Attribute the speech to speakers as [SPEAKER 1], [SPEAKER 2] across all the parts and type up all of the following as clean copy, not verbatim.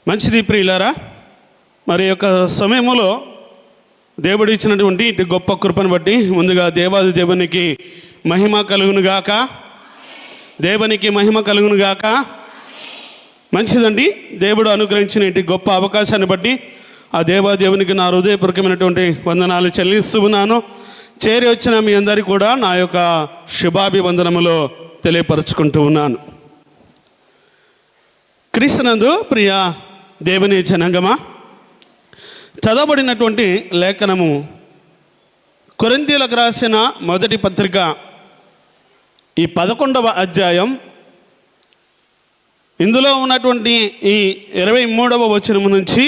[SPEAKER 1] మంచిది ప్రియులారా, మరి యొక్క సమయంలో దేవుడు ఇచ్చినటువంటి ఇటు గొప్ప కృపను బట్టి ముందుగా దేవాది దేవునికి మహిమ కలుగునుగాక, దేవునికి మహిమ కలుగునుగాక. మంచిదండి, దేవుడు అనుగ్రహించిన ఇటు గొప్ప అవకాశాన్ని బట్టి ఆ దేవాదేవునికి నా హృదయపూర్వకమైనటువంటి వందనాలు చెల్లిస్తూ ఉన్నాను. చేరి వచ్చిన మీ అందరికీ కూడా నా యొక్క శుభాభివందనములో తెలియపరుచుకుంటూ ఉన్నాను. క్రీస్తునందు ప్రియ దేవుని జనాంగమా, చదవబడినటువంటి లేఖనము కొరింథీయులకు రాసిన మొదటి పత్రిక ఈ 11వ అధ్యాయం, ఇందులో ఉన్నటువంటి ఈ 23వ వచనం నుంచి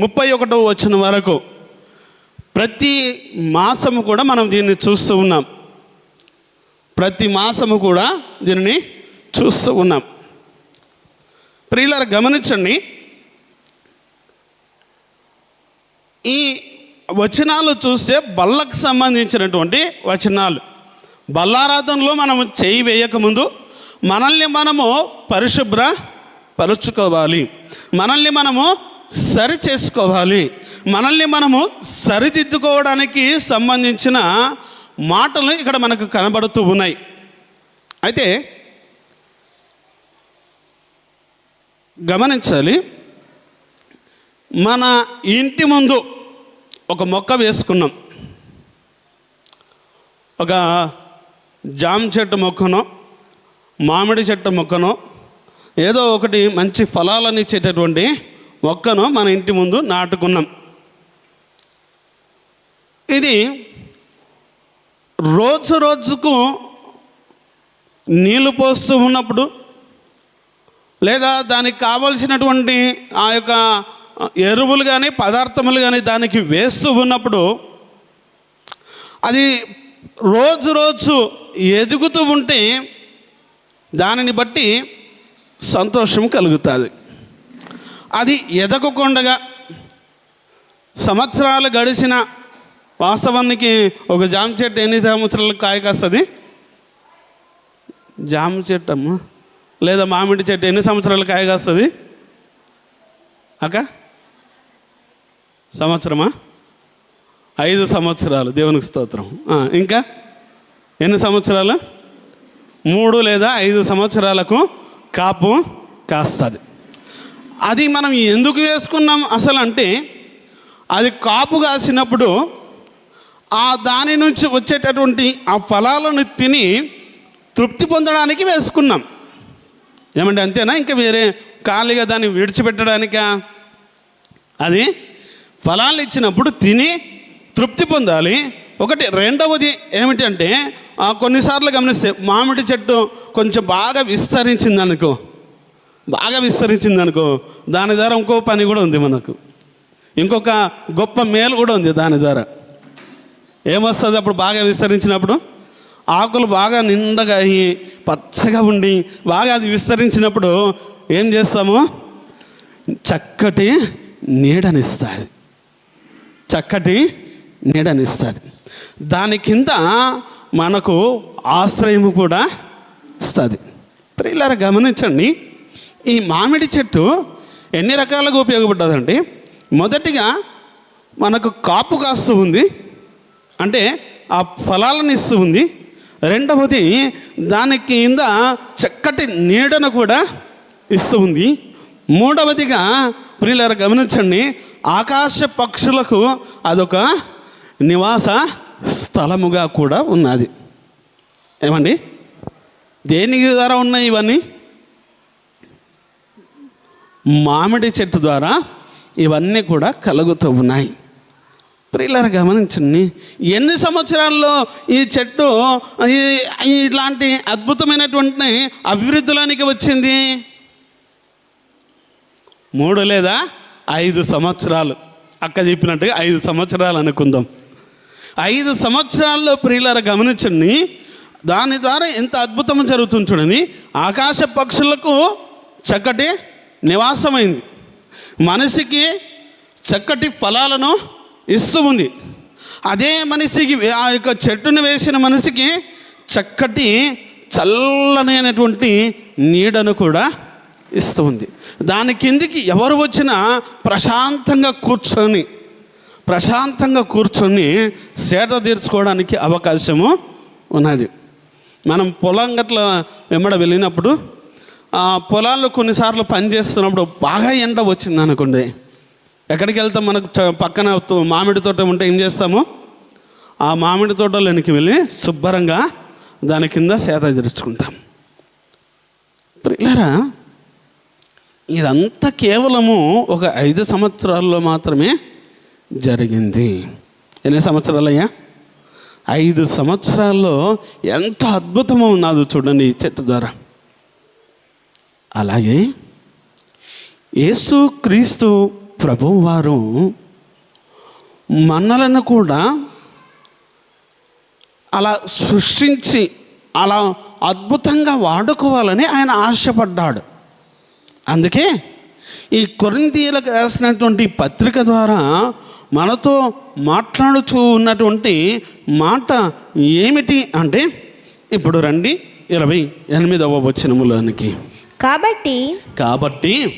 [SPEAKER 1] 31వ వచనం వరకు ప్రతి మాసము కూడా మనం దీన్ని చూస్తూ ఉన్నాం. ప్రతి మాసము కూడా దీనిని చూస్తూ ఉన్నాం. ప్రియులారా గమనించండి, ఈ వచనాలు చూస్తే బల్లకు సంబంధించినటువంటి వచనాలు. బల్లారాధనలో మనము చేయి వేయకముందు మనల్ని మనము పరిశుభ్రపరుచుకోవాలి, మనల్ని మనము సరి చేసుకోవాలి, మనల్ని మనము సరిదిద్దుకోవడానికి సంబంధించిన మాటలు ఇక్కడ మనకు కనబడుతూ ఉన్నాయి. అయితే గమనించాలి, మన ఇంటి ముందు ఒక మొక్క వేసుకున్నాం. ఒక జామ చెట్టు మొక్కనో మామిడి చెట్టు మొక్కనో ఏదో ఒకటి మంచి ఫలాలను ఇచ్చేటటువంటి మొక్కను మన ఇంటి ముందు నాటుకున్నాం. ఇది రోజు రోజుకు నీళ్లు పోస్తూ ఉన్నప్పుడు, లేదా దానికి కావలసినటువంటి ఆ యొక్క ఎరువులు కానీ పదార్థములు కానీ దానికి వేస్తూ ఉన్నప్పుడు అది రోజు రోజు ఎదుగుతూ ఉంటే దానిని బట్టి సంతోషం కలుగుతుంది. అది ఎదగకుండగా సంవత్సరాలు గడిచిన, వాస్తవానికి ఒక జామ చెట్టు ఎన్ని సంవత్సరాలకు కాయ కాస్తుంది? జామ చెట్టు అమ్మ, లేదా మామిడి చెట్టు ఎన్ని సంవత్సరాలు కాయ కాస్తుంది అక్క? సంవత్సరమా? 5 సంవత్సరాలు. దేవునికి స్తోత్రం. ఇంకా ఎన్ని సంవత్సరాలు? 3 లేదా 5 సంవత్సరాలకు కాపు కాస్తుంది. అది మనం ఎందుకు వేసుకున్నాం అసలు అంటే, అది కాపు కాసినప్పుడు ఆ దాని నుంచి వచ్చేటటువంటి ఆ ఫలాలను తిని తృప్తి పొందడానికి వేసుకున్నాం. ఏమంటే అంతేనా? ఇంకా వేరే ఖాళీగా దాన్ని విడిచిపెట్టడానికా? అది ఫలాలు ఇచ్చినప్పుడు తిని తృప్తి పొందాలి ఒకటి. రెండవది ఏమిటంటే, కొన్నిసార్లు గమనిస్తే మామిడి చెట్టు కొంచెం బాగా విస్తరించిందనుకో, దాని ద్వారా ఇంకో పని కూడా ఉంది మనకు, ఇంకొక గొప్ప మేలు కూడా ఉంది దాని ద్వారా. ఏమొస్తుంది అప్పుడు? బాగా విస్తరించినప్పుడు ఆకులు బాగా నిండగా అయ్యి పచ్చగా ఉండి బాగా అది విస్తరించినప్పుడు ఏం చేస్తాము? చక్కటి నీడనిస్తుంది, దాని కింద మనకు ఆశ్రయము కూడా ఇస్తుంది. ప్రియులారా గమనించండి, ఈ మామిడి చెట్టు ఎన్ని రకాలుగా ఉపయోగపడ్డదండి. మొదటిగా మనకు కాపు కాస్తూ ఉంది, అంటే ఆ ఫలాలను ఇస్తూ ఉంది. రెండవది దాని కింద చక్కటి నీడను కూడా ఇస్తూ ఉంది. మూడవదిగా ప్రియులారా గమనించండి, ఆకాశ పక్షులకు అదొక నివాస స్థలముగా కూడా ఉన్నది. ఏమండి? దేని ద్వారా ఉన్నాయి ఇవన్నీ? మామిడి చెట్టు ద్వారా ఇవన్నీ కూడా కలుగుతూ ఉన్నాయి. ప్రియులారా గమనించండి, ఎన్ని సంవత్సరాల్లో ఈ చెట్టు ఇట్లాంటి అద్భుతమైనటువంటి అభివృద్ధిలోనికి వచ్చింది? 3 లేదా 5 సంవత్సరాలు. అక్క చెప్పినట్టుగా 5 సంవత్సరాలు అనుకుందాం. 5 సంవత్సరాల్లో ప్రియులారా గమనించండి, దాని ద్వారా ఎంత అద్భుతం జరుగుతుంది చూడండి. ఆకాశ పక్షులకు చక్కటి నివాసమైంది, మనిషికి చక్కటి ఫలాలను ఇస్తూ ఉంది. అదే మనిషికి, ఆ యొక్క చెట్టును వేసిన మనిషికి చక్కటి చల్లనైనటువంటి నీడను కూడా ఇస్తూ ఉంది. దాని కిందికి ఎవరు వచ్చినా ప్రశాంతంగా కూర్చొని సేద తీర్చుకోవడానికి అవకాశము ఉన్నది. మనం పొలం గట్ల వెంబడ వెళ్ళినప్పుడు ఆ పొలాల్లో కొన్నిసార్లు పనిచేస్తున్నప్పుడు బాగా ఎండ వచ్చింది అనుకోండి, ఎక్కడికి వెళ్తాం? మనకు పక్కన మామిడి తోట ఉంటే ఏం చేస్తాము? ఆ మామిడి తోటలోనికి వెళ్ళి శుభ్రంగా దాని కింద సేద తీర్చుకుంటాం. ప్రియులారా, ఇదంతా కేవలము ఒక 5 సంవత్సరాల్లో మాత్రమే జరిగింది. ఎన్ని సంవత్సరాలయ్యా? 5 సంవత్సరాల్లో ఎంత అద్భుతమో ఉన్నదో చూడండి ఈ చెట్టు ద్వారా. అలాగే యేసు క్రీస్తు ప్రభువు వారు మనలను కూడా అలా సృష్టించి అలా అద్భుతంగా వాడుకోవాలని ఆయన ఆశపడ్డాడు. అందుకే ఈ కొరింథీయులకు రాసినటువంటి పత్రిక ద్వారా మనతో మాట్లాడుచూ ఉన్నటువంటి మాట ఏమిటి అంటే, ఇప్పుడు రండి 28వ వచనములోనికి.
[SPEAKER 2] కాబట్టి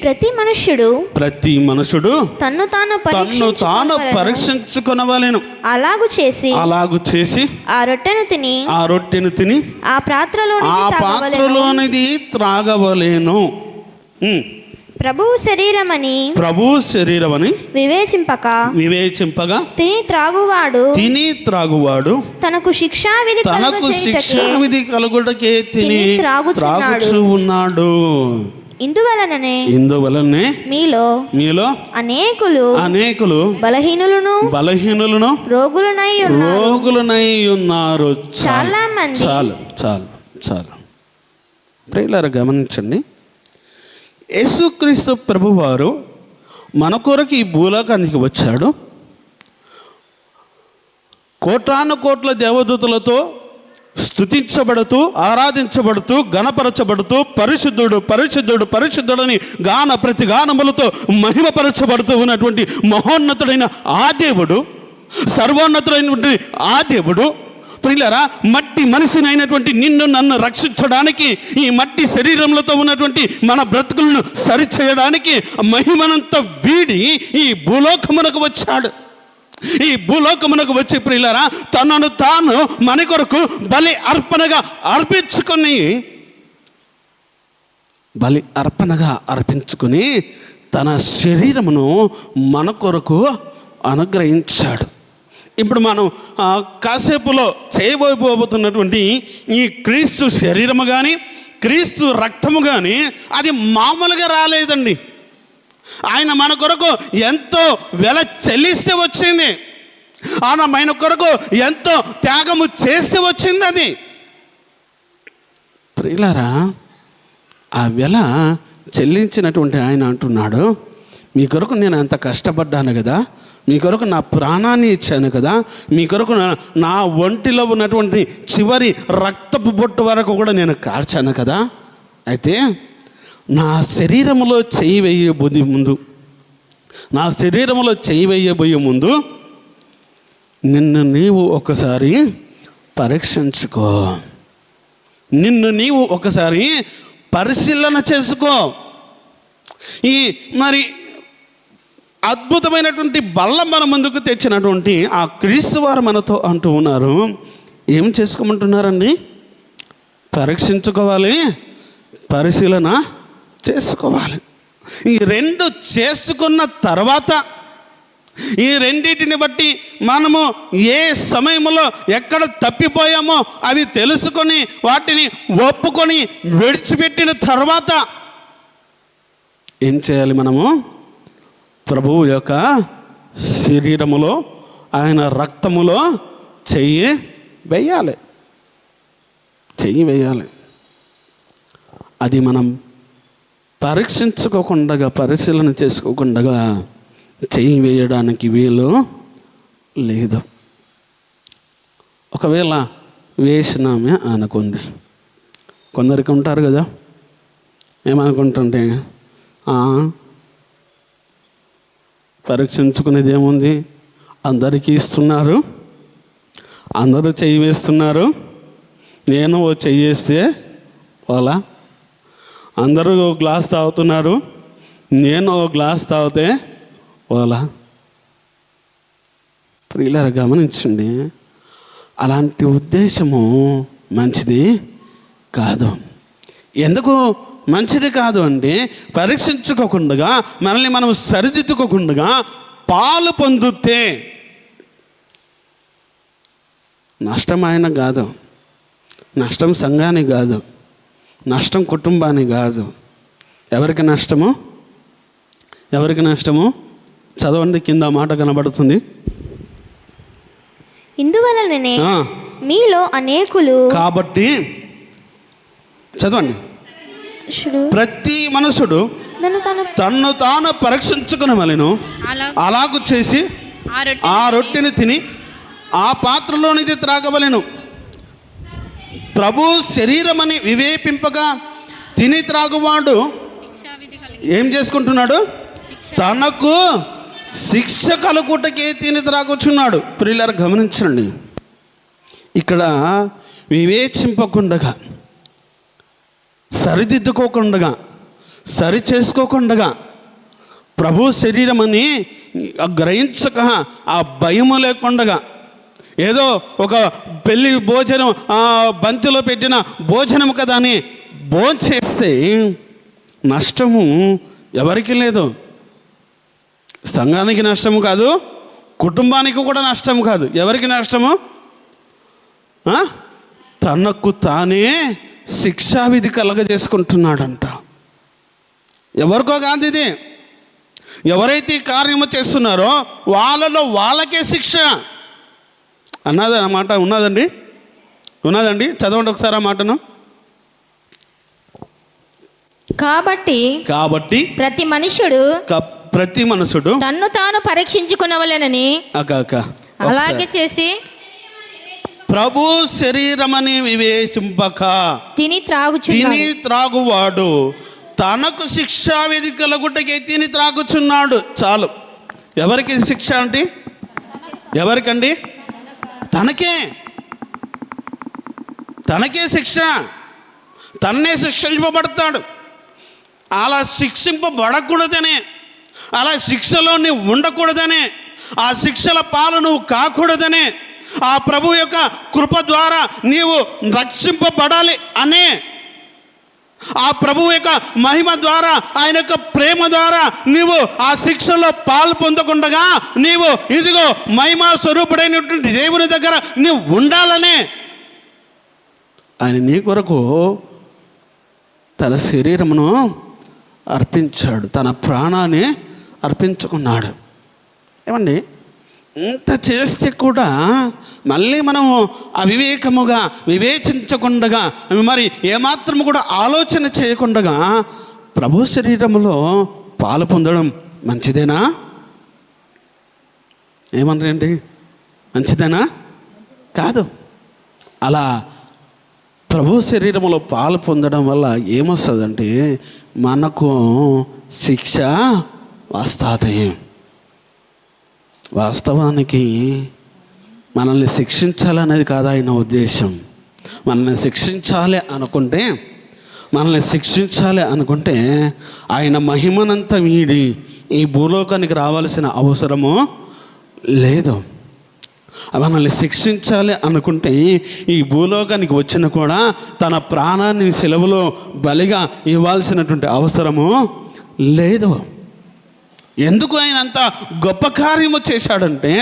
[SPEAKER 2] ప్రతి మనుష్యుడు తన్ను తాను
[SPEAKER 1] పరీక్షించుకొనవలెను.
[SPEAKER 2] అలాగు
[SPEAKER 1] చేసి ఆ రొట్టెను తిని ఆ పాత్రలోనిది త్రాగవలెను.
[SPEAKER 2] ప్రభువు శరీరమని
[SPEAKER 1] వివేచింపగా
[SPEAKER 2] తిని త్రాగువాడు తనకు శిక్షావిధి కలుగుటకే తిని త్రాగుచు ఉన్నాడు. ఇందువలనే మీలో అనేకులు బలహీనులను రోగులనై ఉన్నారు. చాలా మంది. చాలు ప్రియులారా, గమనించండి. యేసుక్రీస్తు ప్రభువారు మన కొరకు ఈ భూలోకానికి వచ్చాడు. కోటాను కోట్ల దేవదూతలతో స్తుతించబడుతూ, ఆరాధించబడుతూ, గణపరచబడుతూ, పరిశుద్ధుడని ప్రతి గానములతో మహిమపరచబడుతూ ఉన్నటువంటి మహోన్నతుడైన ఆ దేవుడు, సర్వోన్నతుడైనటువంటి ఆ దేవుడు, ప్రియులారా, మట్టి మనిషినైనటువంటి నిన్ను నన్ను రక్షించడానికి, ఈ మట్టి శరీరములతో ఉన్నటువంటి మన బ్రతుకులను సరిచేయడానికి మహిమనంతా వీడి ఈ భూలోకమునకు వచ్చాడు. ఈ భూలోకమునకు వచ్చి ప్రియులారా, తనను తాను మన కొరకు బలి అర్పించుకొని తన శరీరమును మన కొరకు అనుగ్రహించాడు. ఇప్పుడు మనం కాసేపులో చేయబోతున్నటువంటి ఈ క్రీస్తు శరీరము కానీ క్రీస్తు రక్తము కానీ అది మామూలుగా రాలేదండి. ఆయన మన కొరకు ఎంతో వెల చెల్లిస్తే వచ్చింది. ఆయన మన కొరకు ఎంతో త్యాగము చేస్తే వచ్చింది అది. ప్రియులారా, ఆ వెల చెల్లించినటువంటి ఆయన అంటున్నాడు, మీ కొరకు నేను ఎంత కష్టపడ్డాను కదా, మీ కొరకు నా ప్రాణాన్ని ఇచ్చాను కదా, మీ కొరకు నా ఒంటిలో ఉన్నటువంటి చివరి రక్తపు బొట్టు వరకు కూడా నేను కార్చాను కదా. అయితే నా శరీరములో చెయ్యి వేయబోయే ముందు నిన్ను నీవు ఒకసారి పరీక్షించుకో, నిన్ను నీవు ఒకసారి పరిశీలన చేసుకో. ఈ మరి అద్భుతమైనటువంటి బల్ల మన ముందుకు తెచ్చినటువంటి ఆ క్రీస్తు వారు మనతో అంటూ ఉన్నారు, ఏం చేసుకోమంటున్నారండి? పరీక్షించుకోవాలి, పరిశీలన చేసుకోవాలి. ఈ రెండు చేసుకున్న తర్వాత, ఈ రెండింటిని బట్టి మనము ఏ సమయంలో ఎక్కడ తప్పిపోయామో అవి తెలుసుకొని వాటిని ఒప్పుకొని విడిచిపెట్టిన తర్వాత ఏం చేయాలి? మనము ప్రభువు యొక్క శరీరములో, ఆయన రక్తములో చెయ్యి వేయాలి. అది మనం పరిశీలన చేసుకోకుండా చెయ్యి వేయడానికి వీలు లేదు. ఒకవేళ వేసినామే అనుకోండి, కొందరికి ఉంటారు కదా, ఏమనుకుంటుంటే పరీక్షించుకునేది ఏముంది, అందరికీ ఇస్తున్నారు, అందరూ చెయ్యి వేస్తున్నారు, నేను చెయ్యి వేస్తే వాళ్ళ అందరూ ఓ గ్లాస్ తాగుతున్నారు, నేను ఓ గ్లాస్ తాగితే ఓలా. ప్రియులారా గమనించండి, అలాంటి ఉద్దేశము మంచిది కాదు. ఎందుకు మంచిది కాదు అంటే, పరీక్షించుకోకుండా మనల్ని మనం సరిదిద్దుకోకుండా పాలు పొందితే నష్టం ఆయన కాదు, నష్టం సంఘానికి కాదు, నష్టం కుటుంబానికి కాదు. ఎవరికి నష్టము? ఎవరికి నష్టము? చదవండి, కింద మాట కనబడుతుంది.
[SPEAKER 3] ఇందువలననే మీలో అనేకులు.
[SPEAKER 2] కాబట్టి చదవండి. ప్రతి మనుషుడు తన్ను తాను పరీక్షించుకుని మళ్ళీను అలాగూ చేసి ఆ రొట్టెని తిని ఆ పాత్రలోనిది త్రాగవలెను. ప్రభు శరీరమని వివేపింపగా తిని త్రాగువాడు ఏం చేసుకుంటున్నాడు? తనకు శిక్ష కలుగుటకే తిని త్రాగుచున్నాడు. ప్రియులారా గమనించండి, ఇక్కడ వివేచింపకుండగా, సరిదిద్దుకోకుండా, సరి చేసుకోకుండా, ప్రభు శరీరం అని గ్రహించక, ఆ భయము లేకుండా, ఏదో ఒక పెళ్ళి భోజనం బంతిలో పెట్టిన భోజనం కదా అని భోంచేస్తే నష్టము ఎవరికి లేదు. సంఘానికి నష్టము కాదు, కుటుంబానికి కూడా నష్టము కాదు. ఎవరికి నష్టము? తనకు తానే శిక్షావిధి కలగజేసుకుంటున్నాడంట. ఎవరికో కాదు ఇది. ఎవరైతే ఈ కార్యము చేస్తున్నారో వాళ్ళలో వాళ్ళకే శిక్ష అన్నది అన్నమాట. ఉన్నదండి, ఉన్నదండి. చదవండి ఒకసారి ఆ మాటను. కాబట్టి ప్రతి మనుషుడు
[SPEAKER 3] తన్ను తాను పరీక్షించుకునవలెనని అలాగే చేసి
[SPEAKER 2] ప్రభు శరీరమని వివేచింపక తిని త్రాగువాడు తనకు శిక్షా విధి కలుగుటకే తిని త్రాగుచున్నాడు. చాలు. ఎవరికి శిక్ష అంటే? ఎవరికండి? తనకే శిక్ష. తన్నే శిక్షింపబడతాడు. అలా శిక్షింపబడకూడదనే, అలా శిక్షలో నువ్వు ఉండకూడదనే, ఆ శిక్షల పాలు నువ్వు కాకూడదనే, ఆ ప్రభు యొక్క కృప ద్వారా నీవు రక్షింపబడాలి అనే, ఆ ప్రభు యొక్క మహిమ ద్వారా, ఆయన యొక్క ప్రేమ ద్వారా నీవు ఆ శిక్షలో పాలు పొందకుండా నీవు ఇదిగో మహిమా స్వరూపుడైనటువంటి దేవుని దగ్గర నీవు ఉండాలనే ఆయన నీ కొరకు తన శరీరమును అర్పించాడు, తన ప్రాణాన్ని అర్పించుకున్నాడు. ఏమండి, ఇంత చేస్తే కూడా మళ్ళీ మనము అవివేకముగా వివేచించకుండా, మరి ఏమాత్రము కూడా ఆలోచన చేయకుండా ప్రభు శరీరములో పాలు పొందడం మంచిదేనా? ఏమన్నారండి? మంచిదేనా? కాదు. అలా ప్రభు శరీరములో పాలు పొందడం వల్ల ఏమొస్తుందంటే మనకు శిక్ష వస్తుంది. వాస్తవానికి మనల్ని శిక్షించాలనేది కాదు ఆయన ఉద్దేశం. మనల్ని శిక్షించాలి అనుకుంటే ఆయన మహిమనంతా వీడి ఈ భూలోకానికి రావాల్సిన అవసరము లేదు. మనల్ని శిక్షించాలి అనుకుంటే ఈ భూలోకానికి వచ్చిన కూడా తన ప్రాణాన్ని సెలవులో బలిగా ఇవ్వాల్సినటువంటి అవసరము లేదు. ఎందుకు ఆయన అంత గొప్ప కార్యము చేశాడంటే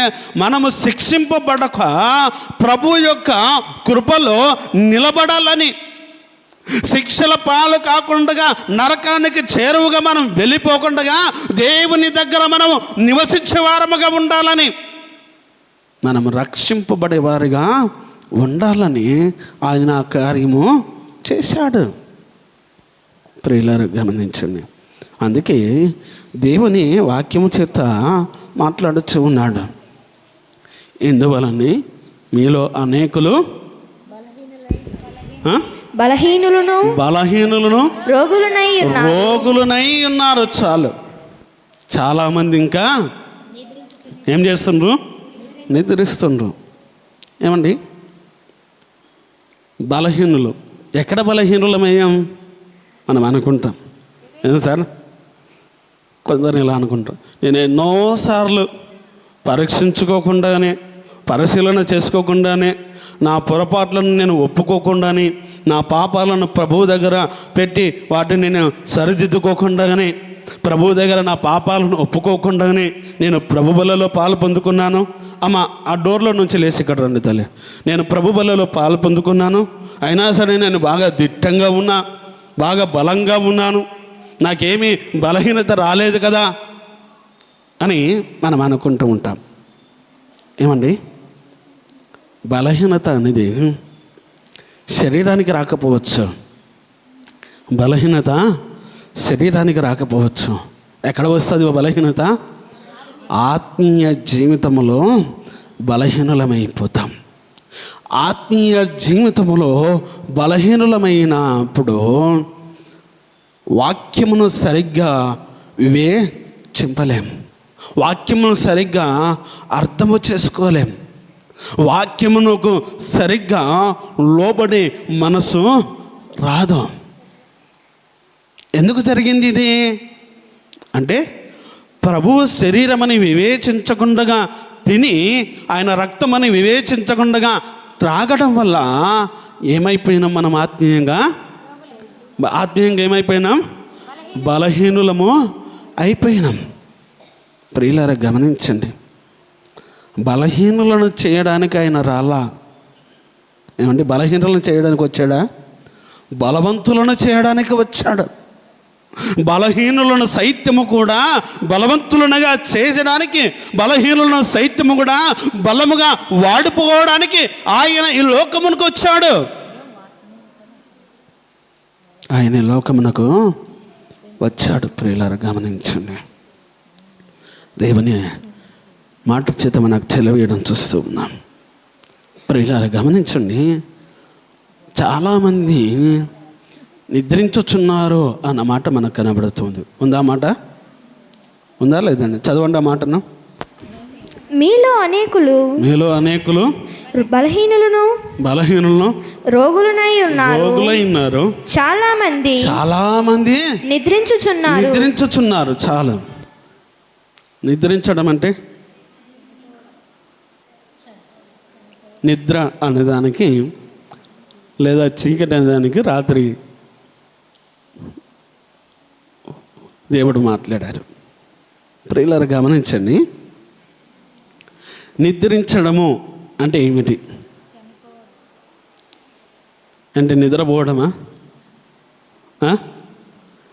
[SPEAKER 2] మనము శిక్షింపబడక ప్రభు యొక్క కృపలో నిలబడాలని, శిక్షల పాలు కాకుండా నరకానికి చేరువుగా మనం వెళ్ళిపోకుండా దేవుని దగ్గర మనము నివసించే వారముగా ఉండాలని, మనము రక్షింపబడే వారిగా ఉండాలని ఆయన ఆ కార్యము చేశాడు. ప్రియులారా గమనించండి, అందుకే దేవుని వాక్యము చేత మాట్లాడుచూ ఉన్నాడు. ఇందువలనే మీలో అనేకులు బలహీనులను రోగులునై ఉన్నారు. చాలామంది ఇంకా ఏం చేస్తుండ్రు? నిద్రిస్తుండ్రు. ఏమండి, బలహీనులు. ఎక్కడ బలహీనులమయ్యాం? మనం అనుకుంటాం. ఏం సార్, కొందరు ఇలా అనుకుంటాం. నేను ఎన్నోసార్లు పరీక్షించుకోకుండానే, పరిశీలన చేసుకోకుండానే, నా పొరపాట్లను నేను ఒప్పుకోకుండానే, నా పాపాలను ప్రభువు దగ్గర పెట్టి వాటిని నేను సరిదిద్దుకోకుండానే, ప్రభువు దగ్గర నా పాపాలను ఒప్పుకోకుండానే నేను ప్రభు బలలో పాలు పొందుకున్నాను. అమ్మ ఆ డోర్లో నుంచి లేచి ఇక్కడ రండి తల్లి. నేను ప్రభు బలలో పాలు పొందుకున్నాను, అయినా సరే నేను బాగా దిట్టంగా ఉన్నా, బాగా బలంగా ఉన్నాను, నాకేమీ బలహీనత రాలేదు కదా అని మనం అనుకుంటూ ఉంటాం. ఏమండి, బలహీనత అనేది శరీరానికి రాకపోవచ్చు. బలహీనత శరీరానికి రాకపోవచ్చు. ఎక్కడ వస్తుంది బలహీనత? ఆత్మీయ జీవితంలో బలహీనులమైపోతాం. ఆత్మీయ జీవితంలో బలహీనులమైనప్పుడు వాక్యమును సరిగ్గా వివేచింపలేం, వాక్యమును సరిగ్గా అర్థము చేసుకోలేం, వాక్యమునకు సరిగ్గా లోబడి మనసు రాదు. ఎందుకు జరిగింది ఇది అంటే, ప్రభువు శరీరమని వివేచించకుండా తిని, ఆయన రక్తమని వివేచించకుండా త్రాగడం వల్ల ఏమైపోయినాం మనం? ఆత్మీయంగా ఏమైపోయినాం? బలహీనులము అయిపోయినాం. ప్రియులారా గమనించండి, బలహీనులను చేయడానికి ఆయన రాలా. ఏమండి, బలహీనులను చేయడానికి వచ్చాడా? బలవంతులను చేయడానికి వచ్చాడు. బలహీనులను సైత్యము కూడా బలవంతులనుగా చేసడానికి, బలహీనులను సైత్యము కూడా బలముగా వాడుకోవడానికి ఆయన ఈ లోకమునకు వచ్చాడు. ఆయన ఈ లోకమునకు వచ్చాడు. ప్రియులారా గమనించండి, దేవుని మాట చేత మనకు తెలియడం చూస్తూ ఉన్నాం. ప్రియులారా గమనించండి, చాలామంది నిద్రించుచున్నారు అన్న మాట మనకు కనబడుతుంది. ఉందా మాట? ఉందా లేదండి? చదవండి ఆ మాటను.
[SPEAKER 3] మీలో అనేకులు బలహీనులను రోగులై ఉన్నారు. చాలా మంది నిద్రించుచున్నారు.
[SPEAKER 2] చాలా నిద్రించడం అంటే, నిద్ర అనేదానికి లేదా చీకటి అనేదానికి రాత్రి దేవుడు మాట్లాడారు. ప్రియులారా గమనించండి, నిద్రించడము అంటే ఏమిటి? అంటే నిద్రపోవడమా?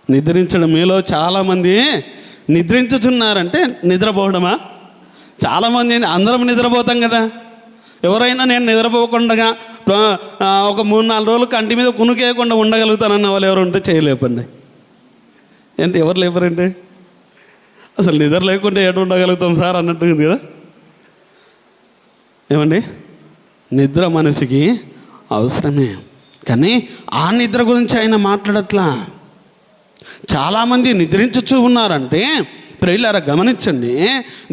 [SPEAKER 2] నిద్రించడం. మీలో చాలామంది నిద్రించుచున్నారంటే నిద్రపోవడమా? చాలామంది, అందరం నిద్రపోతాం కదా. ఎవరైనా నేను నిద్రపోకుండా ఒక 3-4 రోజులు కంటి మీద కునుకేయకుండా ఉండగలుగుతానన్న వాళ్ళు ఎవరు ఉంటే చేయలేపండి. ఏంటి, ఎవరు లేపరండి? అసలు నిద్ర లేకుంటే ఎటు ఉండగలుగుతాం సార్ అన్నట్టుంది కదా. ఏమండి, నిద్ర మనిషికి అవసరమే, కానీ ఆ నిద్ర గురించి ఆయన మాట్లాడట్లా. చాలామంది నిద్రించుచూ ఉన్నారంటే, ప్రియులారా గమనించండి,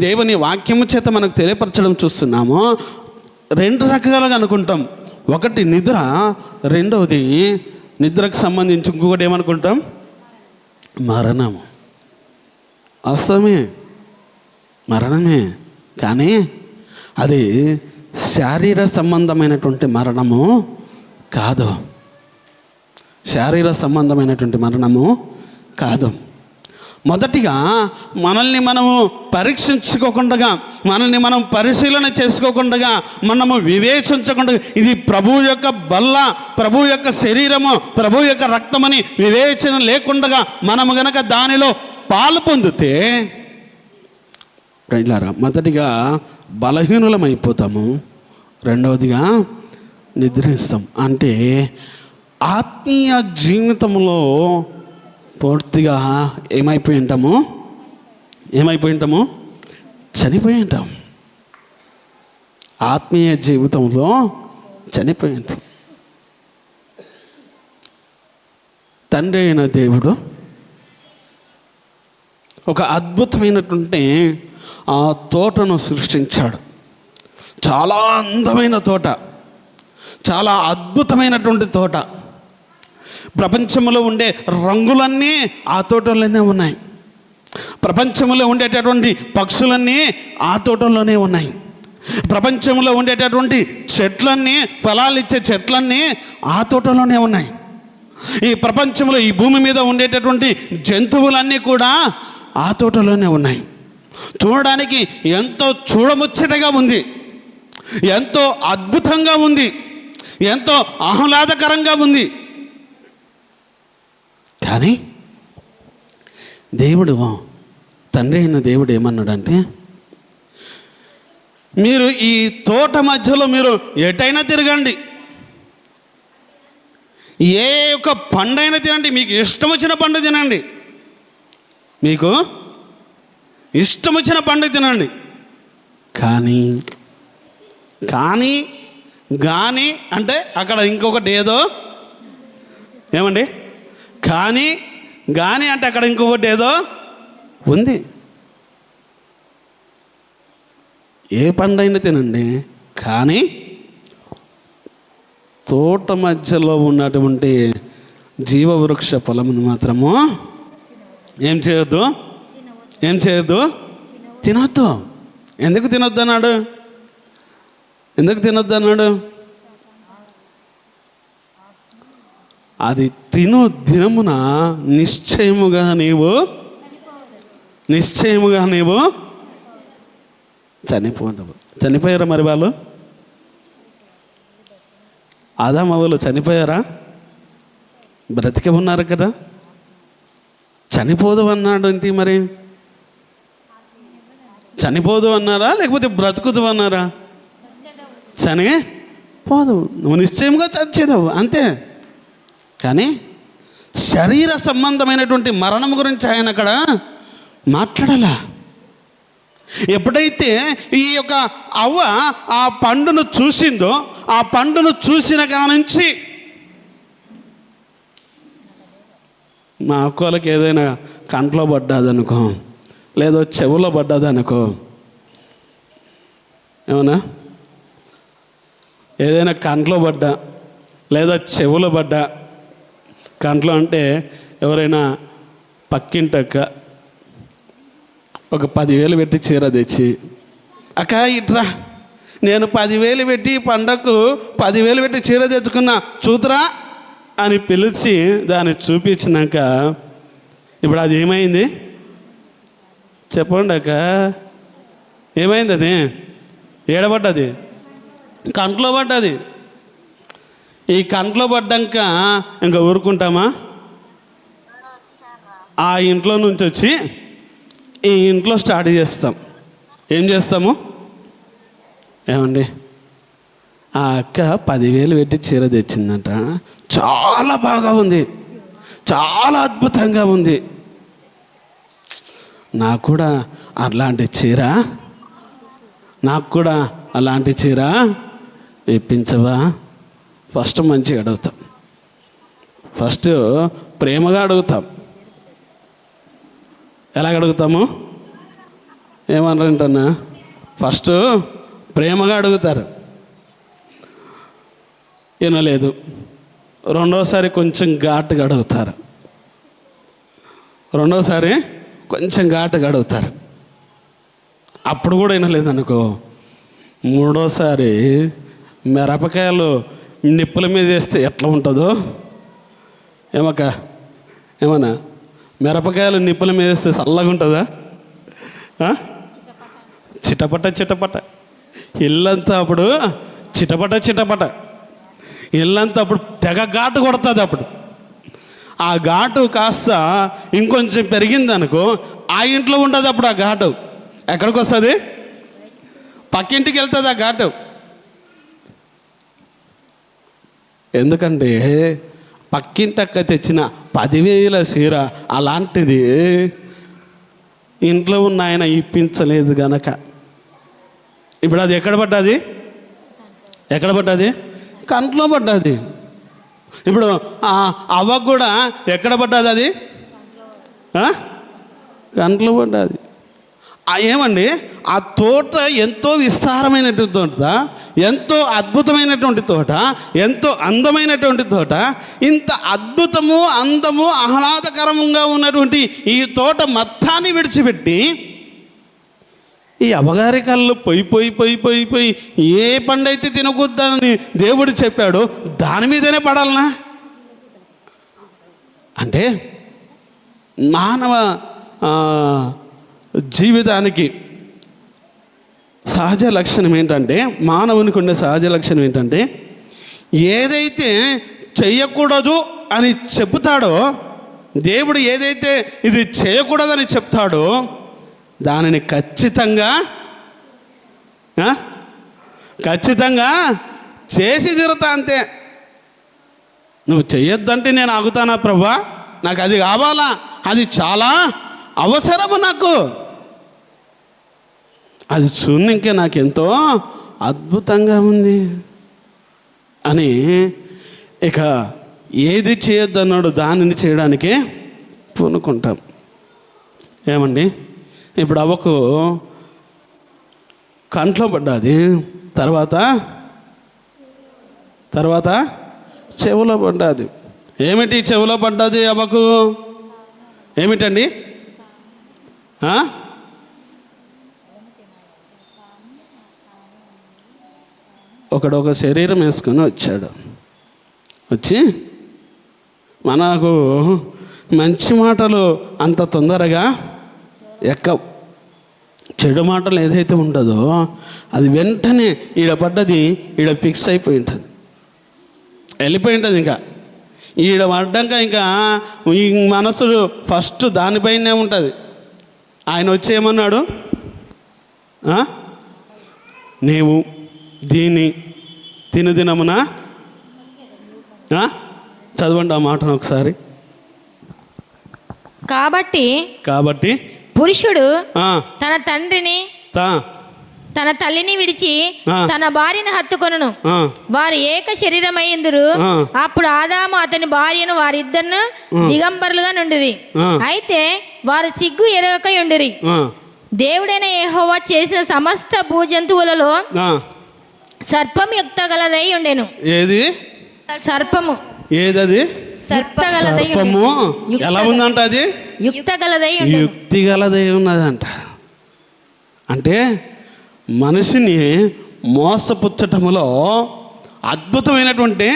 [SPEAKER 2] దేవుని వాక్యము చేత మనకు తెలియపరచడం చూస్తున్నాము. 2 రకాలుగా అనుకుంటాం. ఒకటి నిద్ర, రెండవది నిద్రకు సంబంధించి ఇంకొకటి ఏమనుకుంటాం? మరణము. అసమే మరణమే, కానీ అది శారీర సంబంధమైనటువంటి మరణము కాదు. శారీర సంబంధమైనటువంటి మరణము కాదు. మొదటిగా మనల్ని మనము పరీక్షించుకోకుండా, మనల్ని మనం పరిశీలన చేసుకోకుండా, మనము వివేచించకుండా, ఇది ప్రభువు యొక్క బల్ల, ప్రభువు యొక్క శరీరము, ప్రభువు యొక్క రక్తమని వివేచన లేకుండా మనము గనక దానిలో పాలు పొందితే, ప్రియులారా, మొదటిగా బలహీనులమైపోతాము, రెండవదిగా నిద్రిస్తాం. అంటే ఆత్మీయ జీవితంలో పూర్తిగా ఏమైపోయి ఉంటాము? చనిపోయి ఉంటాం. ఆత్మీయ జీవితంలో చనిపోయి ఉంటాం. తండ్రి అయిన దేవుడు ఒక అద్భుతమైనటువంటి ఆ తోటను సృష్టించాడు. చాలా అందమైన తోట, చాలా అద్భుతమైనటువంటి తోట. ప్రపంచంలో ఉండే రంగులన్నీ ఆ తోటలోనే ఉన్నాయి. ప్రపంచంలో ఉండేటటువంటి పక్షులన్నీ ఆ తోటలోనే ఉన్నాయి. ప్రపంచంలో ఉండేటటువంటి చెట్లన్నీ, ఫలాలు ఇచ్చే చెట్లన్నీ ఆ తోటలోనే ఉన్నాయి. ఈ ప్రపంచంలో, ఈ భూమి మీద ఉండేటటువంటి జంతువులన్నీ కూడా ఆ తోటలోనే ఉన్నాయి. చూడడానికి ఎంతో చూడముచ్చటగా ఉంది, ఎంతో అద్భుతంగా ఉంది, ఎంతో ఆహ్లాదకరంగా ఉంది. కానీ దేవుడు, తండ్రి అయిన దేవుడు ఏమన్నాడంటే, మీరు ఈ తోట మధ్యలో మీరు ఎటైనా తిరగండి, ఏ యొక్క పండైనా తినండి, మీకు ఇష్టం వచ్చిన పండు తినండి, మీకు ఇష్టం వచ్చిన పండు తినండి. కానీ అంటే అక్కడ ఇంకొకటి ఏదో, ఏమండి, కానీ అంటే అక్కడ ఇంకొకటి ఏదో ఉంది. ఏ పండైనా తినండి, కానీ తోట మధ్యలో ఉన్నటువంటి జీవవృక్ష ఫలమును మాత్రము ఏం చేయొద్దు తినొద్దు. ఎందుకు తినొద్దు అన్నాడు? అది తిను దినమున నిశ్చయముగా నీవు చనిపోతావు. చనిపోయారా మరి వాళ్ళు? ఆదాము అవ్వలు చనిపోయారా? బ్రతికి ఉన్నారు కదా. చనిపోదు అన్నాడు ఏంటి మరి? చనిపోదు అన్నారా లేకపోతే బ్రతుకుదు అన్నారా? చనిపోదు, నువ్వు నిశ్చయంగా చచ్చేదావు అంతే. కానీ శరీర సంబంధమైనటువంటి మరణం గురించి ఆయన అక్కడ మాట్లాడాలా. ఎప్పుడైతే ఈ యొక్క అవ్వ ఆ పండును చూసిందో, ఆ పండును చూసిన కానుంచి మా అక్కలకి ఏదైనా కంట్లో పడ్డాదనుకో, లేదో చెవులో పడ్డాదనుకో, ఏమన్నా ఏదైనా కంట్లో పడ్డా లేదా చెవులో పడ్డా, కంట్లో అంటే ఎవరైనా పక్కింటక్క ఒక 10,000 పెట్టి చీర తెచ్చి, అక్క ఇట్రా, నేను 10,000 పెట్టి పండగకు 10,000 పెట్టి చీర తెచ్చుకున్నా చూతురా అని పిలిచి దాన్ని చూపించినాక ఇప్పుడు అది ఏమైంది చెప్పండి అక్క? ఏమైంది? అది ఏడబడ్డది, కంట్లో పడ్డది. ఈ కంట్లో పడ్డాక ఇంకా ఊరుకుంటామా? ఆ ఇంట్లో నుంచి వచ్చి ఈ ఇంట్లో స్టార్ట్ చేస్తాం. ఏం చేస్తాము? ఏమండి, ఆ అక్క 10,000 పెట్టి చీర తెచ్చిందంట, చాలా బాగా ఉంది, చాలా అద్భుతంగా ఉంది, నాకు కూడా అలాంటి చీర ఇప్పించవా? ఫస్ట్ మంచిగా అడుగుతాం, ఫస్ట్ ప్రేమగా అడుగుతాం. ఎలాగ అడుగుతాము? ఏమన్నారంటన్నా? ఫస్ట్ ప్రేమగా అడుగుతారు, వినలేదు. రెండోసారి కొంచెం ఘాటుగా అడుగుతారు, అప్పుడు కూడా వినలేదనుకో, మూడోసారి మిరపకాయలు నిప్పుల మీద వేస్తే ఎట్లా ఉంటుందో ఏమన్నా మిరపకాయలు నిప్పుల మీద వేస్తే చల్లగా ఉంటుందా? చిటపట ఇల్లంతా అప్పుడు చిటపట ఇల్లంతా అప్పుడు తెగ ఘాటు కొడుతుంది. అప్పుడు ఆ ఘాటు కాస్త ఇంకొంచెం పెరిగిందనుకో, ఆ ఇంట్లో ఉంటుంది. అప్పుడు ఆ ఘాటు ఎక్కడికి వస్తుంది? పక్కింటికి వెళ్తుంది ఆ ఘాటు. ఎందుకంటే పక్కింటక్క తెచ్చిన 10,000 చీర అలాంటిది ఇంట్లో ఉన్న ఆయన ఇప్పించలేదు గనక. ఇప్పుడు అది ఎక్కడ పడ్డది? కంట్లో పడ్డది. ఇప్పుడు అవ్వకు కూడా ఎక్కడ పడ్డది? అది కంట్లో పడ్డది. ఏమండి, ఆ తోట ఎంతో విస్తారమైనటువంటి తోట, ఎంతో అద్భుతమైనటువంటి తోట, ఎంతో అందమైనటువంటి తోట. ఇంత అద్భుతము, అందము, ఆహ్లాదకరంగా ఉన్నటువంటి ఈ తోట మొత్తాన్ని విడిచిపెట్టి ఈ అవ్వగారి కళ్ళు పోయి ఏ పండైతే తినకూడదని దేవుడు చెప్పాడో దాని మీదనే పడాలనా? అంటే మానవ జీవితానికి సహజ లక్షణం ఏంటంటే, మానవునికి ఉండే సహజ లక్షణం ఏంటంటే, ఏదైతే చెయ్యకూడదు అని చెబుతాడో, దేవుడు ఏదైతే ఇది చేయకూడదని చెప్తాడో దానిని ఖచ్చితంగా చేసి తీరుతా. అంతే. నువ్వు చెయ్యొద్దంటే నేను ఆగుతానా ప్రభా? నాకు అది కావాలా, అది చాలా అవసరము నాకు, అది చూడనికే నాకెంతో అద్భుతంగా ఉంది అని ఇక ఏది చేయొద్దన్నాడు దానిని చేయడానికే పూనుకుంటాం. ఏమండి, ఇప్పుడు అవ్వకు కంట్లో పడ్డది, తర్వాత చెవులో పడ్డది. ఏమిటి చెవులో పడ్డది అవ్వకు? ఏమిటండి? ఒక శరీరం వేసుకొని వచ్చాడు. వచ్చి మనకు మంచి మాటలు అంత తొందరగా ఎక్కవు. చెడు మాటలు ఏదైతే ఉంటుందో అది వెంటనే ఈడ పడ్డది ఈడ ఫిక్స్ అయిపోయి ఉంటుంది, వెళ్ళిపోయి ఉంటుంది. ఇంకా ఈడ పడ్డాక ఇంకా ఈ మనసు ఫస్ట్ దానిపైనే ఉంటుంది. ఆయన వచ్చి ఏమన్నాడు? నీవు దీన్ని తినుదినమున, చదవండి ఆ మాటను ఒకసారి. కాబట్టి
[SPEAKER 3] పురుషుడు తన తండ్రిని తన తల్లిని విడిచి తన భార్యను హత్తుకొనును, వారు ఏక శరీరమైందురు. అప్పుడు ఆదాము అతని భార్యను వారిద్దరును దిగంబరులుగా నుండిరి. అయితే వారు సిగ్గు ఎరగక ఉండిరి. దేవుడైన యెహోవా చేసిన సమస్త భూజంతువులలో సర్పం యుక్త గలదై ఉండెను.
[SPEAKER 2] ఏది
[SPEAKER 3] సర్పము?
[SPEAKER 2] ఏదది? సర్పము ఎలా ఉందంట? అది
[SPEAKER 3] యుక్తి గలదై ఉన్నదంట.
[SPEAKER 2] అంటే మనిషిని మోసపుచ్చటములో అద్భుతమైనటువంటి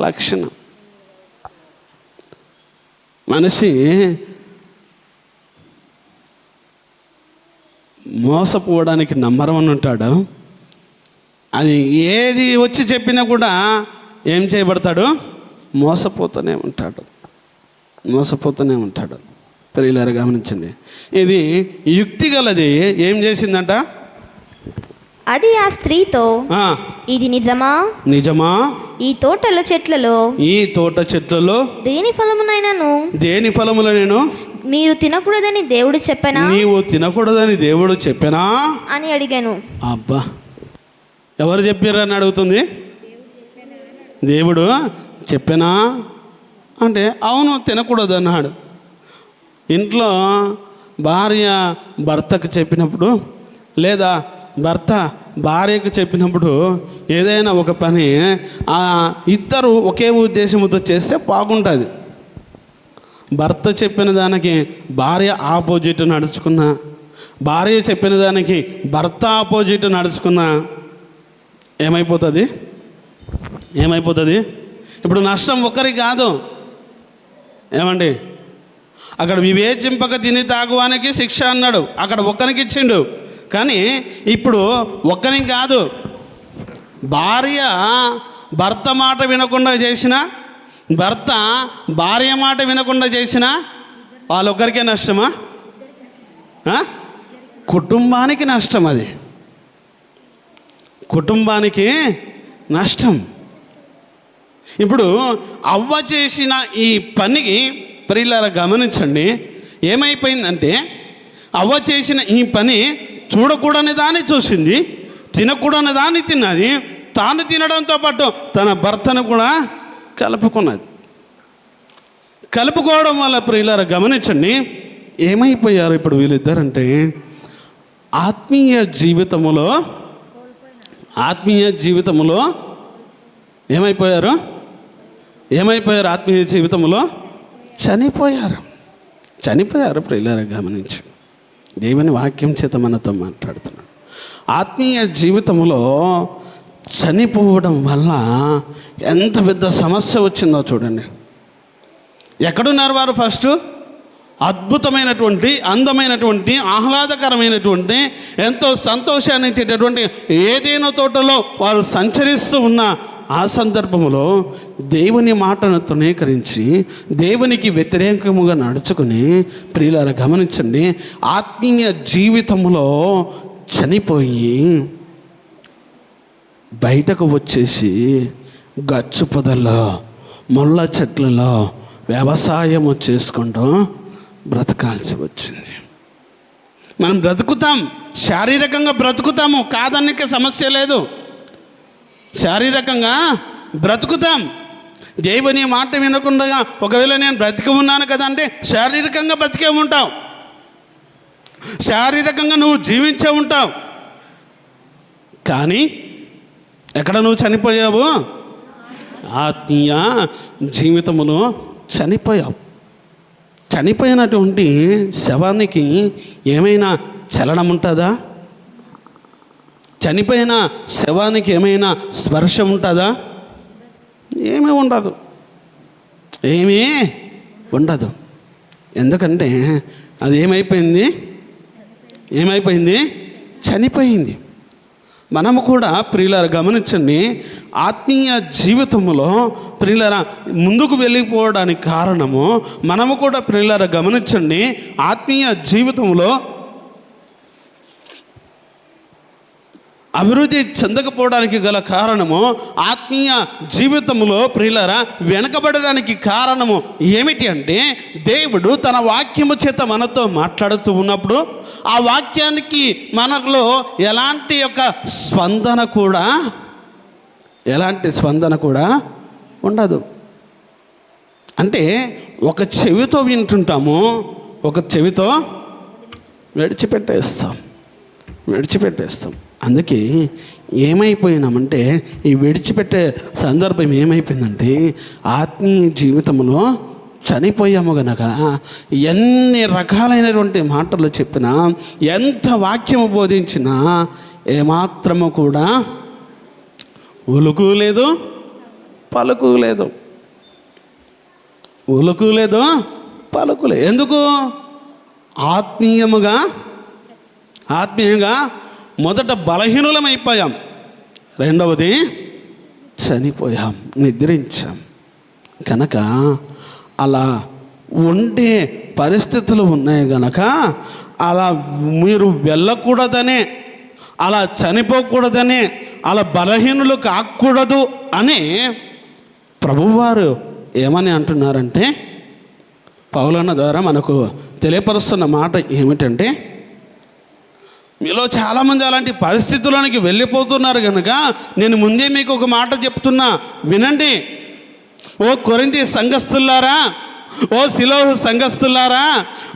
[SPEAKER 2] లక్షణం. మనిషి మోసపోవడానికి నంబర్ వన్ ఉంటాడు. అది ఏది వచ్చి చెప్పినా కూడా ఏం చేయబడతాడు? మోసపోతూనే ఉంటాడు. ప్రియులారా గమనించండి, ఇది యుక్తి గలది. ఏం చేసిందంట?
[SPEAKER 3] అది ఆ స్త్రీతో, ఇది నిజమా? ఈ తోట చెట్లలో దేని ఫలములనైనా మీరు తినకూడదని దేవుడు చెప్పెనా?
[SPEAKER 2] నీవు తినకూడదని దేవుడు చెప్పెనా
[SPEAKER 3] అని అడిగాను.
[SPEAKER 2] అబ్బా, ఎవరు చెప్పారని అడుగుతుంది. దేవుడు చెప్పెనా అంటే అవును తినకూడదు అన్నాడు. ఇంట్లో భార్య భర్తకు చెప్పినప్పుడు, లేదా భర్త భార్యకు చెప్పినప్పుడు ఏదైనా ఒక పని ఇద్దరు ఒకే ఉద్దేశంతో చేస్తే బాగుంటుంది. భర్త చెప్పిన దానికి భార్య ఆపోజిట్ నడుచుకున్నా, భార్య చెప్పిన దానికి భర్త ఆపోజిట్ నడుచుకున్నా ఏమైపోతుంది? ఇప్పుడు నష్టం ఒకరికి కాదు. ఏమండి, అక్కడ వివేచింపక తిని తాగువానికి శిక్ష అన్నాడు, అక్కడ ఒక్కరికి ఇచ్చిండు. కానీ ఇప్పుడు ఒక్కరికి కాదు, భార్య భర్త మాట వినకుండా చేసిన, భర్త భార్య మాట వినకుండా చేసిన వాళ్ళొక్కరికే నష్టమా? కుటుంబానికి నష్టం. అది కుటుంబానికి నష్టం. ఇప్పుడు అవ్వ చేసిన ఈ పనికి ప్రియులారా గమనించండి, ఏమైపోయిందంటే అవ్వ చేసిన ఈ పని చూడకూడని దాన్ని చూసింది, తినకూడని దాన్ని తిన్నది, తాను తినడంతో పాటు తన భర్తను కూడా కలుపుకోవడం వల్ల ప్రియులారా గమనించండి ఏమైపోయారు ఇప్పుడు వీళ్ళిద్దరంటే, ఆత్మీయ జీవితములో ఏమైపోయారు? ఆత్మీయ జీవితంలో చనిపోయారు. ప్రియులారా, గమనించు, దేవుని వాక్యం చేత మనతో మాట్లాడుతున్నాడు. ఆత్మీయ జీవితంలో చనిపోవడం వల్ల ఎంత పెద్ద సమస్య వచ్చిందో చూడండి. ఎక్కడున్నారు వారు? ఫస్ట్ అద్భుతమైనటువంటి, అందమైనటువంటి, ఆహ్లాదకరమైనటువంటి, ఎంతో సంతోషాన్ని ఇచ్చేటటువంటి ఏదైనా తోటలో వారు సంచరిస్తూ ఉన్న ఆ సందర్భంలో దేవుని మాటను తృణీకరించి దేవునికి వ్యతిరేకముగా నడుచుకుని, ప్రియులారా గమనించండి, ఆత్మీయ జీవితంలో చనిపోయి బయటకు వచ్చేసి గచ్చు పొదల్లో, ముళ్ళ చెట్లలో వ్యవసాయము చేసుకుంటూ బ్రతకాల్సి వచ్చింది. మనం బ్రతుకుతాం, శారీరకంగా బ్రతుకుతాము, కాదనికే సమస్య లేదు. శారీరకంగా బ్రతుకుతాం. దేవుని మాట వినకుండా ఒకవేళ నేను బ్రతికి ఉన్నాను కదా అంటే శారీరకంగా బ్రతికే ఉంటావు, శారీరకంగా నువ్వు జీవించే ఉంటావు. కానీ ఎక్కడ నువ్వు చనిపోయావు? ఆత్మీయ జీవితంలో చనిపోయావు. చనిపోయినటువంటి శవానికి ఏమైనా చలనం ఉంటుందా? చనిపోయిన శవానికి ఏమైనా స్పర్శ ఉంటుందా? ఏమీ ఉండదు. ఎందుకంటే అది ఏమైపోయింది? చనిపోయింది. మనము కూడా ప్రియులారా గమనించండి, ఆత్మీయ జీవితంలో ప్రియులారా ముందుకు వెళ్ళిపోవడానికి కారణము, మనము కూడా ప్రియులారా గమనించండి, ఆత్మీయ జీవితంలో అభివృద్ధి చెందకపోవడానికి గల కారణము, ఆత్మీయ జీవితంలో ప్రియులారా వెనకబడడానికి కారణము ఏమిటి అంటే, దేవుడు తన వాక్యము చేత మనతో మాట్లాడుతూ ఉన్నప్పుడు ఆ వాక్యానికి మనలో ఎలాంటి స్పందన కూడా ఉండదు. అంటే ఒక చెవితో వింటుంటాము, ఒక చెవితో విడిచిపెట్టేస్తాం. అందుకే ఏమైపోయినామంటే, ఈ విడిచిపెట్టే సందర్భం ఏమైపోయిందంటే, ఆత్మీయ జీవితంలో చనిపోయాము గనక ఎన్ని రకాలైనటువంటి మాటలు చెప్పినా, ఎంత వాక్యము బోధించినా ఏమాత్రము కూడా ఉలుకు లేదు, పలుకు లేదు. ఎందుకు? ఆత్మీయంగా మొదట బలహీనులమైపోయాం, రెండవది చనిపోయాం, నిద్రించాం. కనుక అలా ఉండే పరిస్థితులు ఉన్నాయి గనక అలా మీరు వెళ్ళకూడదనే, అలా చనిపోకూడదనే, అలా బలహీనులు కాకూడదు అని ప్రభువారు ఏమని అంటున్నారంటే, పౌలన్న ద్వారా మనకు తెలియపరుస్తున్న మాట ఏమిటంటే, మీలో చాలామంది అలాంటి పరిస్థితుల్లోనికి వెళ్ళిపోతున్నారు కనుక నేను ముందే మీకు ఒక మాట చెప్తున్నా, వినండి. ఓ కొరింథీ సంఘస్థులారా, ఓ సిలోహు సంఘస్థులారా,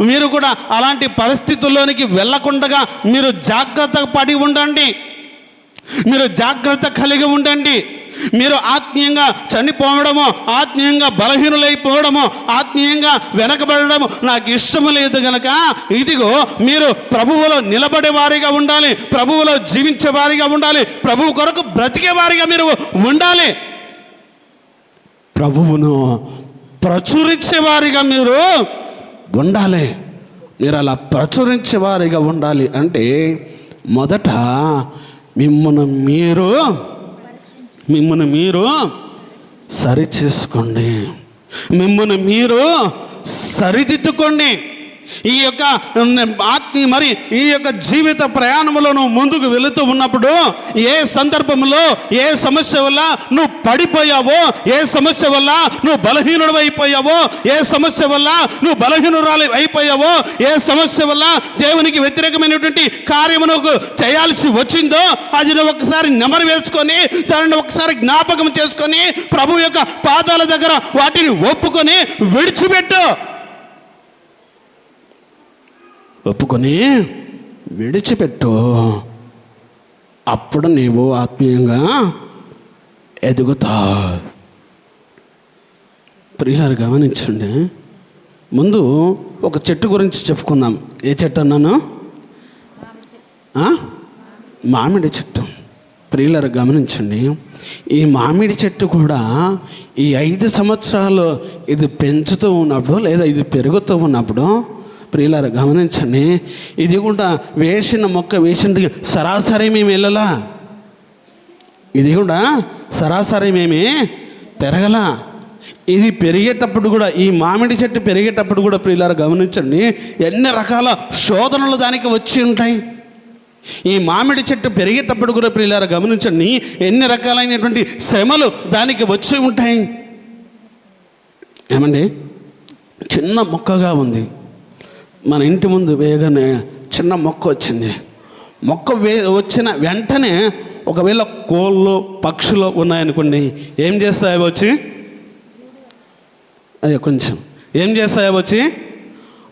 [SPEAKER 2] మీరు కూడా అలాంటి పరిస్థితుల్లోనికి వెళ్ళకుండా మీరు జాగ్రత్త పడి ఉండండి, మీరు జాగ్రత్త కలిగి ఉండండి. మీరు ఆత్మీయంగా చనిపోవడమో, ఆత్మీయంగా బలహీనులైపోవడమో, ఆత్మీయంగా వెనకబడడము నాకు ఇష్టము లేదు గనక, ఇదిగో మీరు ప్రభువులో నిలబడే వారిగా ఉండాలి, ప్రభువులో జీవించే వారిగా ఉండాలి, ప్రభువు కొరకు బ్రతికే వారిగా మీరు ఉండాలి, ప్రభువును ప్రచురించే వారిగా మీరు ఉండాలి. మీరు అలా ప్రచురించే వారిగా ఉండాలి అంటే మొదట మిమ్మల్ని మీరు సరిచేసుకోండి, మిమ్మల్ని మీరు సరిదిద్దుకోండి. ఈ యొక్క జీవిత ప్రయాణంలో నువ్వు ముందుకు వెళుతూ ఉన్నప్పుడు ఏ సందర్భంలో ఏ సమస్య వల్ల నువ్వు పడిపోయావో, ఏ సమస్య వల్ల నువ్వు బలహీనుడు అయిపోయావో, ఏ సమస్య వల్ల నువ్వు బలహీనురాలు అయిపోయావో, ఏ సమస్య వల్ల దేవునికి వ్యతిరేకమైనటువంటి కార్యము నువ్వు చేయాల్సి వచ్చిందో, అది నువ్వు ఒకసారి నెమరు వేసుకొని దానిని ఒకసారి జ్ఞాపకం చేసుకొని ప్రభు యొక్క పాదాల దగ్గర వాటిని ఒప్పుకొని విడిచిపెట్టు. ఒప్పుకొని విడిచిపెట్టు, అప్పుడు నీవు ఆత్మీయంగా ఎదుగుతావు. ప్రియులారు గమనించండి, ముందు ఒక చెట్టు గురించి చెప్పుకుందాం. ఏ చెట్టు అన్నాను? మామిడి చెట్టు. ప్రియులారు గమనించండి, ఈ మామిడి చెట్టు కూడా ఈ 5 సంవత్సరాలు ఇది పెంచుతూ ఉన్నప్పుడు లేదా ఇది పెరుగుతూ ఉన్నప్పుడు, ప్రియులారు గమనించండి, ఇది కూడా వేసిన మొక్క వేసిన సరాసరి మేము వెళ్ళలా, ఇది కూడా సరాసరి మేమే పెరగల. ఇది పెరిగేటప్పుడు కూడా, ఈ మామిడి చెట్టు పెరిగేటప్పుడు కూడా ప్రియులారు గమనించండి, ఎన్ని రకాల శోధనలు దానికి వచ్చి ఉంటాయి. ఈ మామిడి చెట్టు పెరిగేటప్పుడు కూడా ప్రియులారు గమనించండి, ఎన్ని రకాలైనటువంటి శ్రమలు దానికి వచ్చి ఉంటాయి. ఏమండి, చిన్న మొక్కగా ఉంది, మన ఇంటి ముందు వేయగానే చిన్న మొక్క వచ్చింది. మొక్క వచ్చిన వెంటనే ఒకవేళ కోళ్ళు పక్షులు ఉన్నాయనుకోండి, ఏం చేస్తాయి వచ్చి? అదే కొంచెం ఏం చేస్తాయి వచ్చి?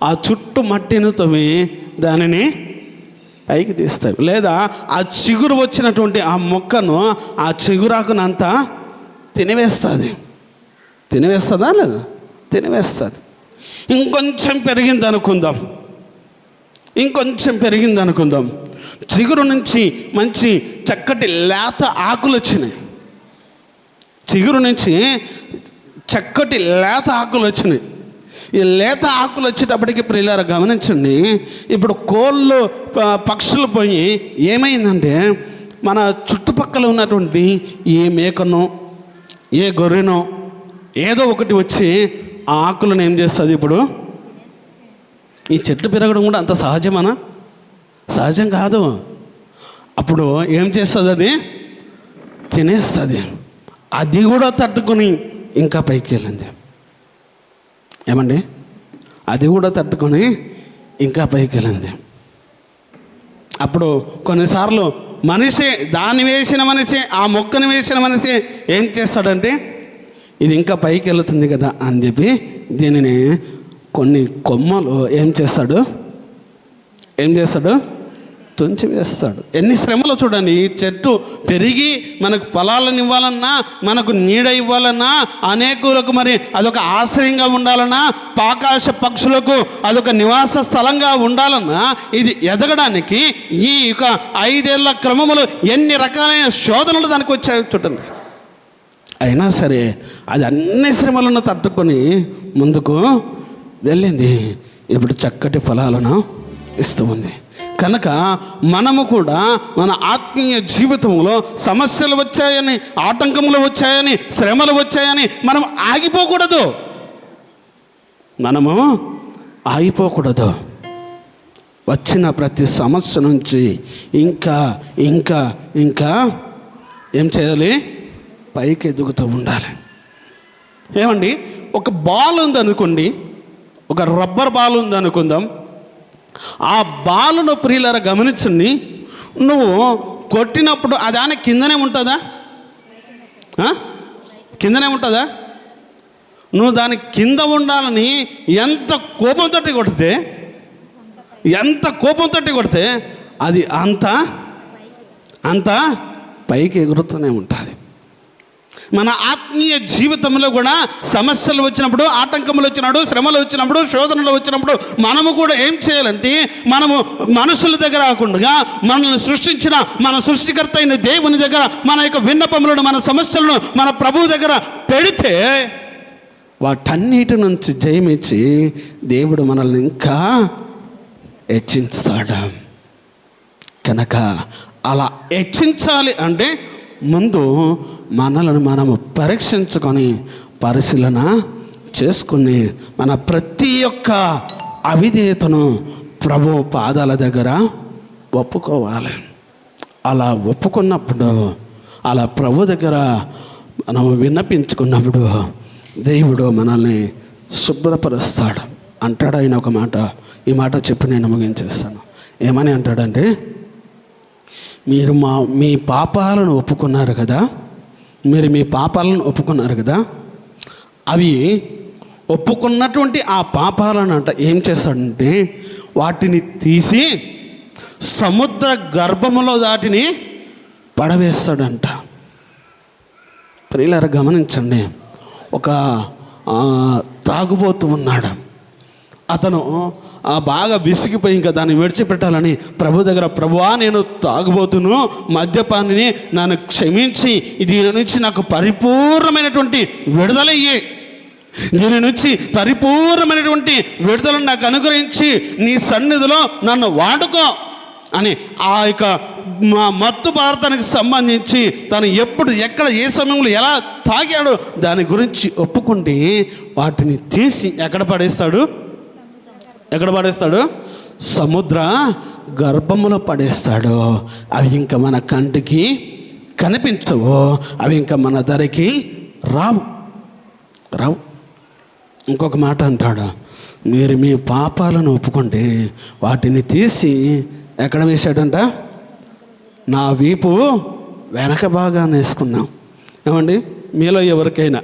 [SPEAKER 2] ఆ చుట్టూ మట్టిని తవ్వి దానిని పైకి తీస్తాయి. లేదా ఆ చిగురు వచ్చినటువంటి ఆ మొక్కను, ఆ చిగురాకునంతా తినివేస్తుంది. తినివేస్తుందా లేదా? తినివేస్తుంది. ఇంకొంచెం పెరిగింది అనుకుందాం, ఇంకొంచెం పెరిగింది అనుకుందాం, చిగురు నుంచి మంచి చక్కటి లేత ఆకులు వచ్చినాయి. చిగురు నుంచి చక్కటి లేత ఆకులు వచ్చినాయి. ఈ లేత ఆకులు వచ్చేటప్పటికి ప్రియులారా గమనించండి, ఇప్పుడు కోళ్ళు పక్షులు పోయి ఏమైందంటే, మన చుట్టుపక్కల ఉన్నటువంటి ఏ మేకనో ఏ గొర్రెనో ఏదో ఒకటి వచ్చి ఆ ఆకులను ఏం చేస్తుంది? ఇప్పుడు ఈ చెట్టు పెరగడం కూడా అంత సహజమనా? సహజం కాదు. అప్పుడు ఏం చేస్తుంది? అది తినేస్తుంది. అది కూడా తట్టుకొని ఇంకా పైకి వెళ్ళింది. ఏమండి, అది కూడా తట్టుకొని ఇంకా పైకి వెళ్ళింది. అప్పుడు కొన్నిసార్లు మనిషి, దాన్ని వేసిన మనిషి, ఆ మొక్కను వేసిన మనిషి ఏం చేస్తాడంటే, ఇది ఇంకా పైకి వెళుతుంది కదా అని చెప్పి దీనిని కొన్ని కొమ్మలు ఏం చేస్తాడు? తుంచి వేస్తాడు. ఎన్ని శ్రమలు చూడండి. ఈ చెట్టు పెరిగి మనకు ఫలాలను ఇవ్వాలన్నా, మనకు నీడ ఇవ్వాలన్నా, అనేకులకు మరి అదొక ఆశ్రయంగా ఉండాలన్నా, ఆకాశ పక్షులకు అదొక నివాస స్థలంగా ఉండాలన్నా, ఇది ఎదగడానికి ఈ 5 ఏళ్ల క్రమములు ఎన్ని రకాలైన శోధనలు దానికి వచ్చాయో చూడండి. అయినా సరే అది అన్ని శ్రమలను తట్టుకొని ముందుకు వెళ్ళింది. ఇప్పుడు చక్కటి ఫలాలను ఇస్తూ ఉంది. కనుక మనము కూడా మన ఆత్మీయ జీవితంలో సమస్యలు వచ్చాయని, ఆటంకములు వచ్చాయని, శ్రమలు వచ్చాయని మనం ఆగిపోకూడదు. మనము ఆగిపోకూడదు. వచ్చిన ప్రతి సమస్య నుంచి ఇంకా ఇంకా ఇంకా ఏం చేయాలి? పైకి ఎదుగుతూ ఉండాలి. ఏమండి, ఒక బాల్ ఉందనుకోండి, ఒక రబ్బర్ బాల్ ఉందనుకుందాం. ఆ బాలును ప్రియులారా గమనించండి, నువ్వు కొట్టినప్పుడు అది ఆయన కిందనే ఉంటుందా? కిందనే ఉంటుందా? నువ్వు దాని కింద ఉండాలని ఎంత కోపంతో కొడితే అది అంత పైకి ఎగురుతూనే ఉంటుంది. మన ఆత్మీయ జీవితంలో కూడా సమస్యలు వచ్చినప్పుడు, ఆటంకములు వచ్చినప్పుడు, శ్రమలు వచ్చినప్పుడు, శోధనలు వచ్చినప్పుడు మనము కూడా ఏం చేయాలంటే, మనము మనుషుల దగ్గర కాకుండా మనల్ని సృష్టించిన మన సృష్టికర్త అయిన దేవుని దగ్గర మన యొక్క విన్నపములను, మన సమస్యలను మన ప్రభువు దగ్గర పెడితే వాటన్నిటి నుంచి జయమిచ్చి దేవుడు మనల్ని ఇంకా హెచ్చించాడు. కనుక అలా హెచ్చించాలి అంటే ముందు మనలను మనము పరీక్షించుకొని, పరిశీలన చేసుకుని, మన ప్రతి ఒక్క అవిధేయతను ప్రభు పాదాల దగ్గర ఒప్పుకోవాలి. అలా ఒప్పుకున్నప్పుడు, అలా ప్రభు దగ్గర మనం విన్నపించుకున్నప్పుడు దేవుడు మనల్ని శుభ్రపరుస్తాడు. అంటాడు ఆయన ఒక మాట. ఈ మాట చెప్పి నేను ముగించేస్తాను. ఏమని అంటాడంటే, మీరు మీ పాపాలను ఒప్పుకున్నారు కదా, మీరు మీ పాపాలను ఒప్పుకున్నారు కదా, అవి ఒప్పుకున్నటువంటి ఆ పాపాలను ఏం చేస్తాడంటే వాటిని తీసి సముద్ర గర్భములో దాటిని పడవేస్తాడంట. ప్రియులారా గమనించండి, ఒక తాగుబోతు ఉన్నాడు. అతను బాగా విసిగిపోయి ఇంకా దాన్ని విడిచిపెట్టాలని ప్రభు దగ్గర, ప్రభువా నేను తాగుబోతును, మద్యపానిని, నన్ను క్షమించి దీని నుంచి నాకు పరిపూర్ణమైనటువంటి విడుదలయ్యి, దీని నుంచి పరిపూర్ణమైనటువంటి విడుదలను నాకు అనుగ్రహించి నీ సన్నిధిలో నన్ను వాడుకో అని ఆ యొక్క మత్తు పదార్థానికి సంబంధించి తను ఎప్పుడు, ఎక్కడ, ఏ సమయంలో ఎలా తాగాడో దాని గురించి ఒప్పుకుంటే వాటిని తీసి ఎక్కడ పడేస్తాడు? సముద్ర గర్భములో పడేస్తాడు. అవి ఇంకా మన కంటికి కనిపించవు, అవి ఇంకా మన ధరికి రావు. ఇంకొక మాట అంటాడు, మీరు మీ పాపాలను ఒప్పుకుంటే వాటిని తీసి ఎక్కడ వేశాడంట? నా వీపు వెనక భాగాన్ని వేసుకున్నాం. ఏమండి, మీలో ఎవరికైనా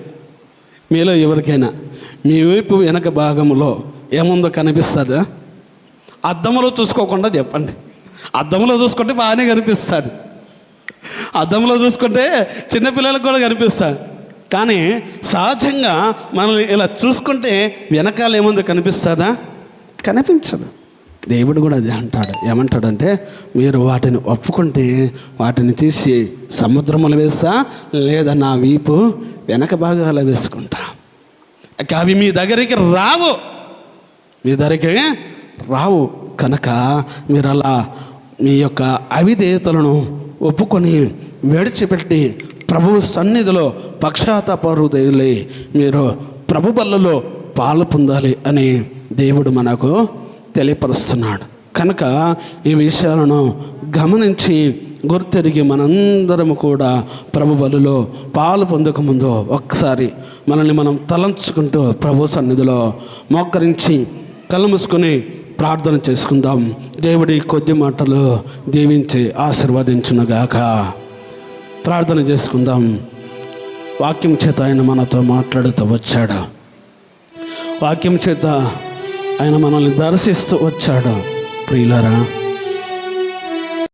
[SPEAKER 2] మీ వీపు వెనక భాగంలో ఏముందో కనిపిస్తుందా? అద్దంలో చూసుకోకుండా చెప్పండి. అద్దంలో చూసుకుంటే బాగానే కనిపిస్తుంది, అద్దంలో చూసుకుంటే చిన్నపిల్లలకు కూడా కనిపిస్తుంది. కానీ సహజంగా మనం ఇలా చూసుకుంటే వెనకాల ఏముందో కనిపిస్తుందా? కనిపించదు. దేవుడు కూడా అదే అంటాడు. ఏమంటాడంటే, మీరు వాటిని ఒప్పుకుంటే వాటిని తీసి సముద్రంలో వేస్తా, లేదా నా వీపు వెనక భాగాల వేసుకుంటా. అవి మీ దగ్గరికి రావు కనుక మీరు అలా మీ యొక్క అవిధేయతలను ఒప్పుకొని విడిచిపెట్టి ప్రభు సన్నిధిలో పక్షాతాప హృదయులై మీరు ప్రభు బల్లలో పాలు పొందాలి అని దేవుడు మనకు తెలియపరుస్తున్నాడు. కనుక ఈ విషయాలను గమనించి గుర్తెరిగి మనందరం కూడా ప్రభు బలులో పాలు పొందకముందు ఒకసారి మనల్ని మనం తలంచుకుంటూ ప్రభు సన్నిధిలో మోకరించి కళ్ళు మూసుకొని ప్రార్థన చేసుకుందాం. దేవుడి కొద్ది మాటలు దీవించి ఆశీర్వదించునుగాక. ప్రార్థన చేసుకుందాం. వాక్యం చేత ఆయన మనతో మాట్లాడుతూ వచ్చాడు. వాక్యం చేత ఆయన మనల్ని దర్శిస్తూ వచ్చాడు. ప్రియులారా,